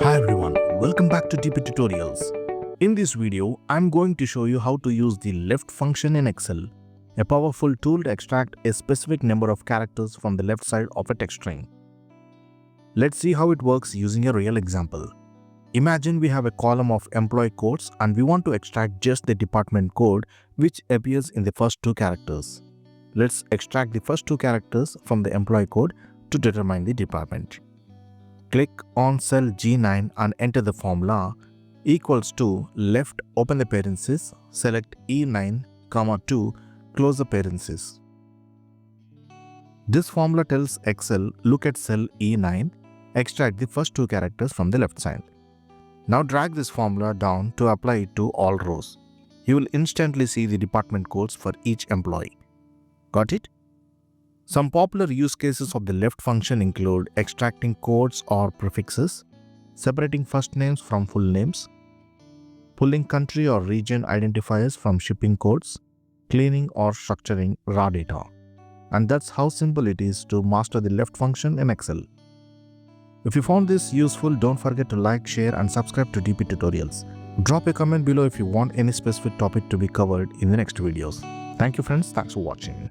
Hi everyone, welcome back to dptutorials. In this video, I'm going to show you how to use the left function in Excel, a powerful tool to extract a specific number of characters from the left side of a text string. Let's see how it works using a real example. Imagine we have a column of employee codes and we want to extract just the department code which appears in the first two characters. Let's extract the first two characters from the employee code to determine the department. Click on cell G9 and enter the formula equals to left open the parenthesis, select E9, 2, close the parenthesis. This formula tells Excel look at cell E9, extract the first two characters from the left side. Now drag this formula down to apply it to all rows. You will instantly see the department codes for each employee. Got it? Some popular use cases of the left function include extracting codes or prefixes, separating first names from full names, pulling country or region identifiers from shipping codes, cleaning or structuring raw data. And that's how simple it is to master the left function in Excel. If you found this useful, don't forget to like, share and subscribe to dptutorials. Drop a comment below if you want any specific topic to be covered in the next videos. Thank you friends, thanks for watching.